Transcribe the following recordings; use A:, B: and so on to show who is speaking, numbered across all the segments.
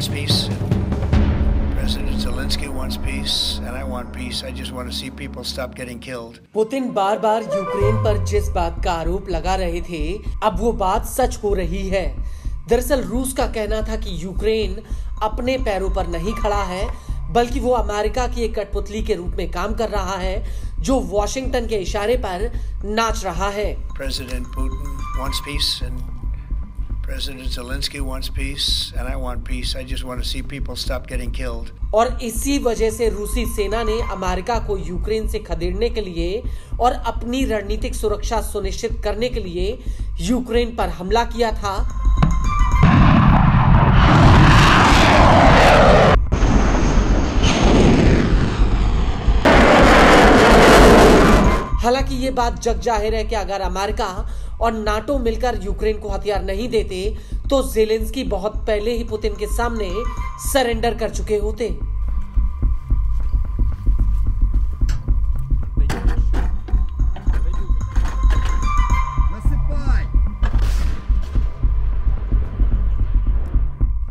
A: wants peace. President Zelensky wants peace, and I want peace. I just want to see people stop getting killed.
B: Putin बार बार Ukraine पर जिस बात का आरोप लगा रहे थे, अब वो बात सच हो रही है। दरअसल रूस का कहना था कि यूक्रेन अपने पैरों पर नहीं खड़ा है, बल्कि वो अमेरिका की एक कठपुतली के रूप में काम कर रहा है, जो वॉशिंगटन के इशारे पर नाच रहा है।
A: President Putin wants peace, and President Zelensky wants peace, and I want peace. I just want to see people stop getting killed.
B: और इसी वजह से रूसी सेना ने अमेरिका को यूक्रेन से खदेड़ने के लिए और अपनी रणनीतिक सुरक्षा सुनिश्चित करने के लिए यूक्रेन पर हमला किया था। हालांकि ये बात जग जाहिर है कि अगर अमेरिका और नाटो मिलकर यूक्रेन को हथियार नहीं देते तो ज़ेलेंस्की बहुत पहले ही पुतिन के सामने सरेंडर कर चुके होते।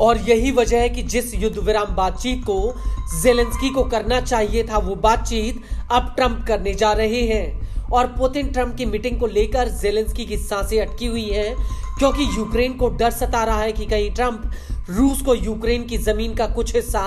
B: और यही वजह है कि जिस युद्ध विराम बातचीत को ज़ेलेंस्की को करना चाहिए था, वो बातचीत अब ट्रंप करने जा रहे हैं। और पुतिन ट्रंप की मीटिंग को लेकर ज़ेलेंस्की की सांसें अटकी हुई हैं, क्योंकि यूक्रेन को डर सता रहा है कि कहीं ट्रंप रूस को यूक्रेन की जमीन का कुछ हिस्सा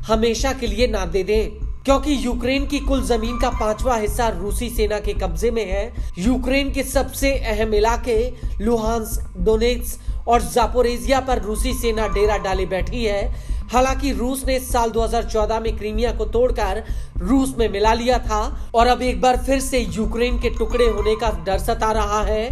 B: हमेशा के लिए ना दे दें, क्योंकि यूक्रेन की कुल जमीन का 5वां हिस्सा रूसी सेना के कब्जे में है। यूक्रेन के सबसे अहम इलाके लुहांस्क, डोनेट्स्क और जापोरेजिया पर रूसी सेना डेरा डाले बैठी है। हालांकि रूस ने साल 2014 में क्रीमिया को तोड़कर रूस में मिला लिया था और अब एक बार फिर से यूक्रेन के टुकड़े होने का डर सता रहा है।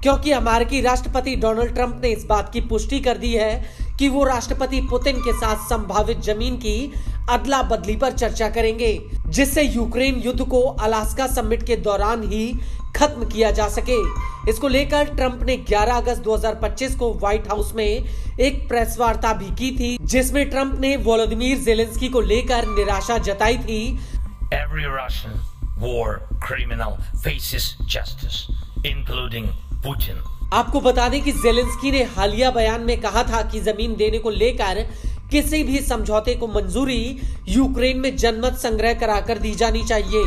B: क्योंकि अमेरिकी राष्ट्रपति डोनाल्ड ट्रंप ने इस बात की पुष्टि कर दी है कि वो राष्ट्रपति पुतिन के साथ संभावित जमीन की अदला बदली पर चर्चा करेंगे, जिससे यूक्रेन युद्ध को अलास्का समिट के दौरान ही खत्म किया जा सके। इसको लेकर ट्रंप ने 11 अगस्त 2025 को व्हाइट हाउस में एक प्रेस वार्ता भी की थी, जिसमें ट्रंप ने वोलोदिमीर ज़ेलेंस्की को लेकर निराशा जताई थी।
C: Every Russian war criminal faces justice, including Putin.
B: आपको बता दें कि ज़ेलेंस्की ने हालिया बयान में कहा था कि जमीन देने को लेकर किसी भी समझौते को मंजूरी यूक्रेन में जनमत संग्रह कराकर दी जानी चाहिए।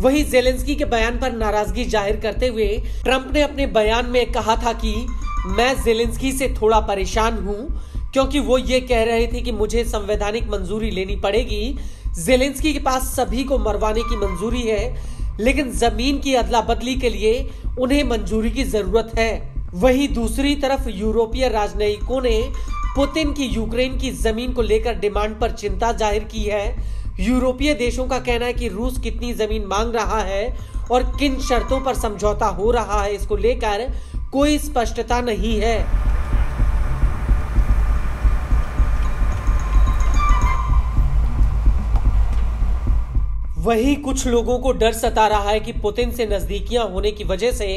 B: वहीं ज़ेलेंस्की के बयान पर नाराजगी जाहिर करते हुए ट्रंप ने अपने बयान में कहा था कि मैं ज़ेलेंस्की से थोड़ा परेशान हूं, क्योंकि वो ये कह रहे थे कि मुझे संवैधानिक मंजूरी लेनी पड़ेगी। ज़ेलेंस्की के पास सभी को मरवाने की मंजूरी है, लेकिन जमीन की अदला बदली के लिए उन्हें मंजूरी की जरूरत है। वहीं दूसरी तरफ यूरोपीय राजनयिकों ने पुतिन की यूक्रेन की जमीन को लेकर डिमांड पर चिंता जाहिर की है। यूरोपीय देशों का कहना है कि रूस कितनी जमीन मांग रहा है और किन शर्तों पर समझौता हो रहा है, इसको लेकर कोई स्पष्टता नहीं है। वहीं कुछ लोगों को डर सता रहा है कि पुतिन से नजदीकियां होने की वजह से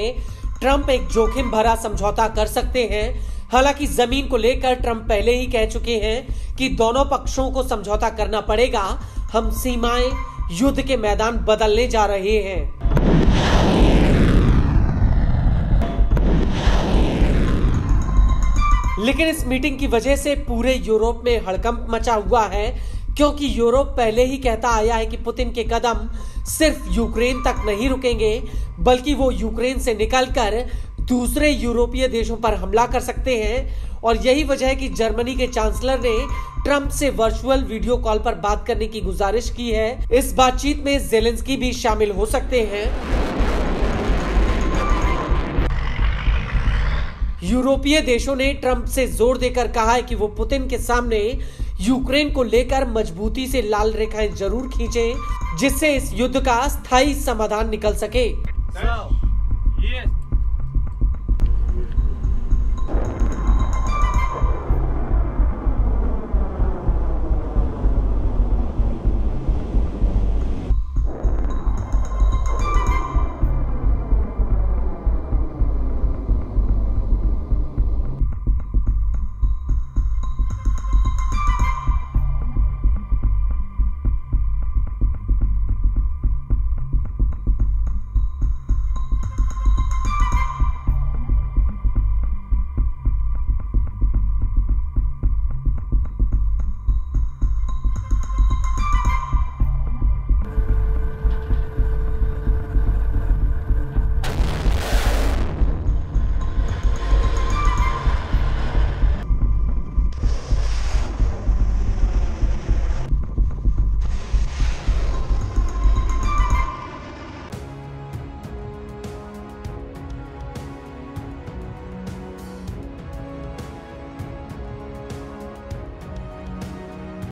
B: ट्रंप एक जोखिम भरा समझौता कर सकते हैं। हालांकि जमीन को लेकर ट्रंप पहले ही कह चुके हैं कि दोनों पक्षों को समझौता करना पड़ेगा। हम सीमाएं, युद्ध के मैदान बदलने जा रहे हैं। लेकिन इस मीटिंग की वजह से पूरे यूरोप में हड़कंप मचा हुआ है, क्योंकि यूरोप पहले ही कहता आया है कि पुतिन के कदम सिर्फ यूक्रेन तक नहीं रुकेंगे, बल्कि वो यूक्रेन से निकलकर दूसरे यूरोपीय देशों पर हमला कर सकते हैं। और यही वजह है कि जर्मनी के चांसलर ने ट्रंप से वर्चुअल वीडियो कॉल पर बात करने की गुजारिश की है। इस बातचीत में ज़ेलेंस्की भी शामिल हो सकते हैं। यूरोपीय देशों ने ट्रंप से जोर देकर कहा है कि वो पुतिन के सामने यूक्रेन को लेकर मजबूती से लाल रेखाएं जरूर खींचें, जिससे इस युद्ध का स्थायी समाधान निकल सके।